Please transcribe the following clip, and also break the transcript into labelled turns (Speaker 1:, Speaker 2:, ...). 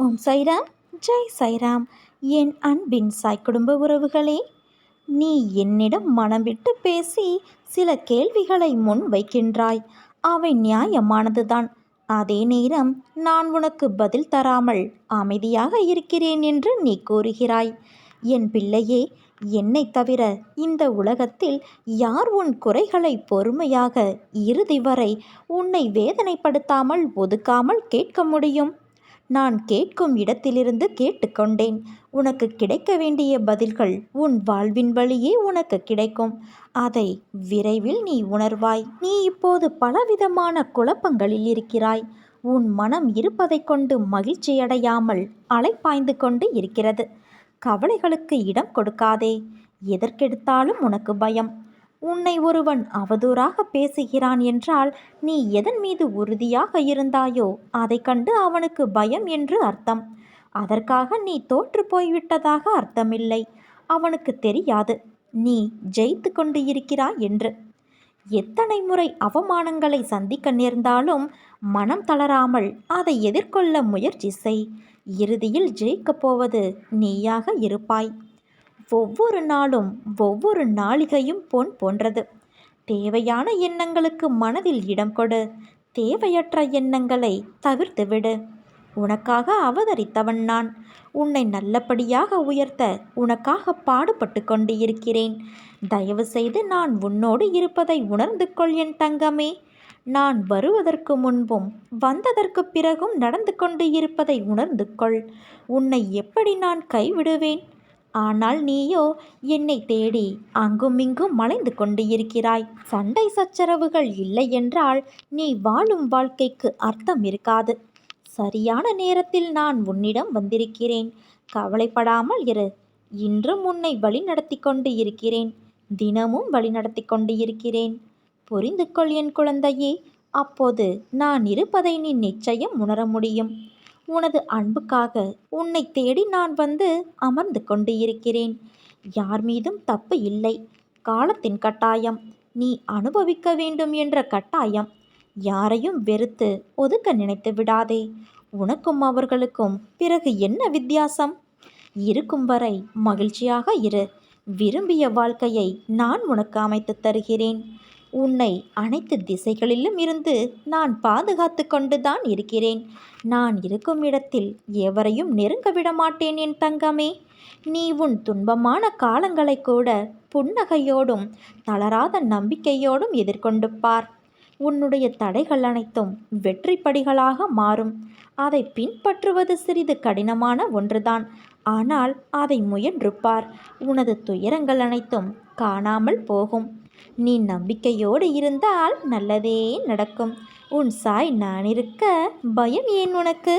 Speaker 1: ஓம் சைராம், ஜெய் சைராம். என் அன்பின் சாய் குடும்ப உறவுகளே, நீ என்னிடம் மனம் விட்டு பேசி சில கேள்விகளை முன் வைக்கின்றாய். அவை நியாயமானதுதான். அதே நேரம் நான் உனக்கு பதில் தராமல் அமைதியாக இருக்கிறேன் என்று நீ கூறுகிறாய். என் பிள்ளையே, என்னை தவிர இந்த உலகத்தில் யார் உன் குறைகளை பொறுமையாக இறுதி வரை உன்னை வேதனைப்படுத்தாமல் ஒதுக்காமல் கேட்க முடியும்? நான் கேட்கும் இடத்திலிருந்து கேட்டுக்கொண்டேன். உனக்கு கிடைக்க வேண்டிய பதில்கள் உன் வாழ்வின் வழியே உனக்கு கிடைக்கும். அதை விரைவில் நீ உணர்வாய். நீ இப்போது பலவிதமான குழப்பங்களில் இருக்கிறாய். உன் மனம் இருப்பதைக் கொண்டு மகிழ்ச்சியடையாமல் அலைப்பாய்ந்து கொண்டு இருக்கிறது. கவலைகளுக்கு இடம் கொடுக்காதே. எதற்கெடுத்தாலும் உனக்கு பயம். உன்னை ஒருவன் அவதூறாக பேசுகிறான் என்றால் நீ எதன் மீது உறுதியாக இருந்தாயோ அதை கண்டு அவனுக்கு பயம் என்று அர்த்தம். அதற்காக நீ தோற்று போய்விட்டதாக அர்த்தமில்லை. அவனுக்கு தெரியாது நீ ஜெயித்து கொண்டு இருக்கிறாய் என்று. எத்தனை முறை அவமானங்களை சந்திக்க நேர்ந்தாலும் மனம் தளராமல் அதை எதிர்கொள்ள முயற்சி செய். இறுதியில் ஜெயிக்கப் போவது நீயாக இருப்பாய். ஒவ்வொரு நாளும் ஒவ்வொரு நாளிகையும் பொன் போன்றது. தேவையான எண்ணங்களுக்கு மனதில் இடம் கொடு. தேவையற்ற எண்ணங்களை தவிர்த்து விடு. உனக்காக அவதரித்தவன் நான். உன்னை நல்லபடியாக உயர்த்த உனக்காக பாடுபட்டு கொண்டு இருக்கிறேன். தயவு செய்து நான் உன்னோடு இருப்பதை உணர்ந்து கொள் என் தங்கமே. நான் வருவதற்கு முன்பும் வந்ததற்கு பிறகும் நடந்து கொண்டு இருப்பதை உணர்ந்து கொள். உன்னை எப்படி நான் கைவிடுவேன்? ஆனால் நீயோ என்னை தேடி அங்குமிங்கும் மலைந்து கொண்டு இருக்கிறாய். சண்டை சச்சரவுகள் இல்லை என்றால் நீ வாழும் வாழ்க்கைக்கு அர்த்தம் இருக்காது. சரியான நேரத்தில் நான் உன்னிடம் வந்திருக்கிறேன். கவலைப்படாமல் இரு. இன்றும் உன்னை வழிநடத்தி கொண்டு இருக்கிறேன். தினமும் வழிநடத்தி கொண்டு இருக்கிறேன். புரிந்து கொள் என் குழந்தையே. அப்போது நான் இருப்பதை நீ நிச்சயம் உணர முடியும். உனது அன்புக்காக உன்னை தேடி நான் வந்து அமர்ந்து கொண்டு இருக்கிறேன். யார் மீதும் தப்பு இல்லை. காலத்தின் கட்டாயம். நீ அனுபவிக்க வேண்டும் என்ற கட்டாயம். யாரையும் வெறுத்து ஒதுக்க நினைத்து விடாதே. உனக்கும் அவர்களுக்கும் பிறகு என்ன வித்தியாசம்? இருக்கும் வரை மகிழ்ச்சியாக இரு. விரும்பிய வாழ்க்கையை நான் உனக்கு அமைத்து தருகிறேன். உன்னை அனைத்து திசைகளிலும் இருந்து நான் பாதுகாத்து கொண்டுதான் இருக்கிறேன். நான் இருக்கும் இடத்தில் எவரையும் நெருங்க விட மாட்டேன் என் தங்கமே. நீ உன் துன்பமான காலங்களை கூட புன்னகையோடும் தளராத நம்பிக்கையோடும் எதிர்கொண்டு பார். உன்னுடைய தடைகள் அனைத்தும் வெற்றி படிகளாக மாறும். அதை பின்பற்றுவது சிறிது கடினமான ஒன்றுதான். ஆனால் அதை முயன்று பார். உனது துயரங்கள் அனைத்தும் காணாமல் போகும். நீ நம்பிக்கையோடு இருந்தால் நல்லதே நடக்கும். உன் சாய் நான் இருக்க பயம் ஏன் உனக்கு?